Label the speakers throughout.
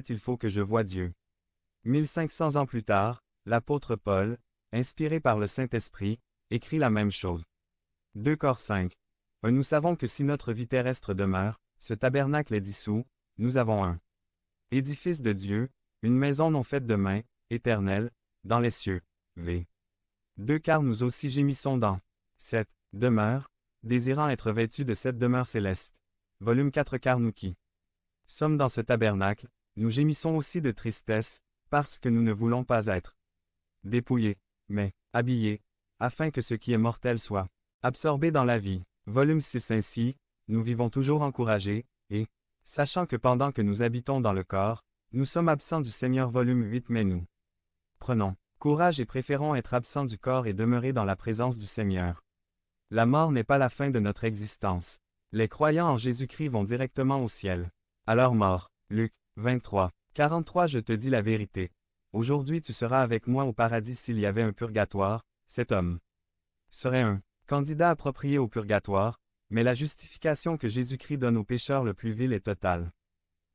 Speaker 1: il faut que je voie Dieu. 1500 ans plus tard, l'apôtre Paul, inspiré par le Saint-Esprit, écrit la même chose. 2 Cor 5. Nous savons que si notre vie terrestre demeure, ce tabernacle est dissous, nous avons un édifice de Dieu, une maison non faite de main, éternelle, dans les cieux. V. 2 Car nous aussi gémissons dans cette demeure, désirant être vêtus de cette demeure céleste. Volume 4 Car nous qui sommes dans ce tabernacle, nous gémissons aussi de tristesse, parce que nous ne voulons pas être dépouillés, mais habillés, afin que ce qui est mortel soit absorbé dans la vie. Volume 6 Ainsi, nous vivons toujours encouragés, et, sachant que pendant que nous habitons dans le corps, nous sommes absents du Seigneur. Volume 8 Mais nous prenons courage et préférons être absents du corps et demeurer dans la présence du Seigneur. La mort n'est pas la fin de notre existence. Les croyants en Jésus-Christ vont directement au ciel. À leur mort. Luc 23, 43 Je te dis la vérité. Aujourd'hui tu seras avec moi au paradis. S'il y avait un purgatoire, cet homme serait un candidat approprié au purgatoire, mais la justification que Jésus-Christ donne aux pécheurs le plus vil est totale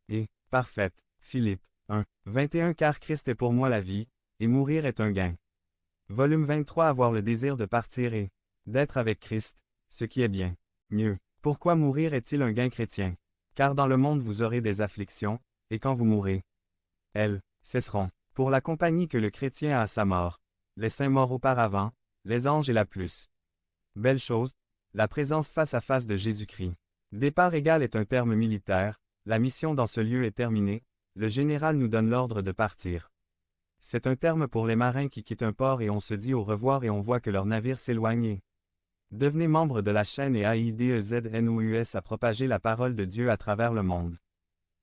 Speaker 1: et parfaite. Philippe 1, 21 Car Christ est pour moi la vie, et mourir est un gain. Volume 23 Avoir le désir de partir et d'être avec Christ, ce qui est bien mieux. Pourquoi mourir est-il un gain chrétien? Car dans le monde vous aurez des afflictions, et quand vous mourrez, elles cesseront. Pour la compagnie que le chrétien a à sa mort, les saints morts auparavant, les anges et la plus belle chose, la présence face à face de Jésus-Christ. Départ égal est un terme militaire, la mission dans ce lieu est terminée, le général nous donne l'ordre de partir. C'est un terme pour les marins qui quittent un port et on se dit au revoir et on voit que leur navire s'éloigne. Devenez membre de la chaîne et AIDEZNOUS à propager la parole de Dieu à travers le monde.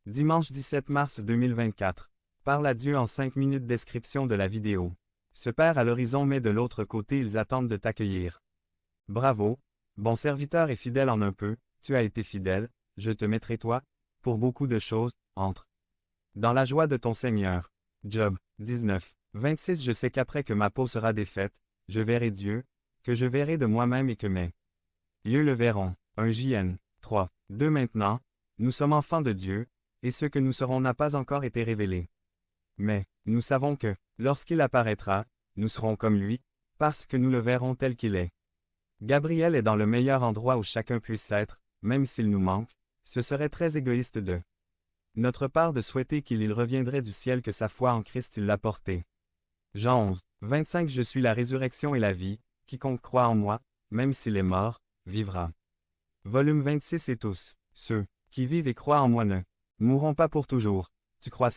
Speaker 1: Dimanche 17 mars 2024. Parle à Dieu en 5 minutes. Description de la vidéo. Ce père à l'horizon mais de l'autre côté ils attendent de t'accueillir. Bravo, bon serviteur et fidèle en un peu, tu as été fidèle, je te mettrai toi, pour beaucoup de choses, entre dans la joie de ton Seigneur. Job 19, 26 Je sais qu'après que ma peau sera défaite, je verrai Dieu, que je verrai de moi-même et que mes yeux le verront. 1 JN 3, 2 Maintenant, nous sommes enfants de Dieu, et ce que nous serons n'a pas encore été révélé. Mais, nous savons que, lorsqu'il apparaîtra, nous serons comme lui, parce que nous le verrons tel qu'il est. Gabriel est dans le meilleur endroit où chacun puisse être, même s'il nous manque, ce serait très égoïste de notre part de souhaiter qu'il reviendrait du ciel que sa foi en Christ il l'a porté. Jean 11, 25 Je suis la résurrection et la vie, quiconque croit en moi, même s'il est mort, vivra. Volume 26 Et tous, ceux qui vivent et croient en moi ne mourront pas pour toujours. Tu crois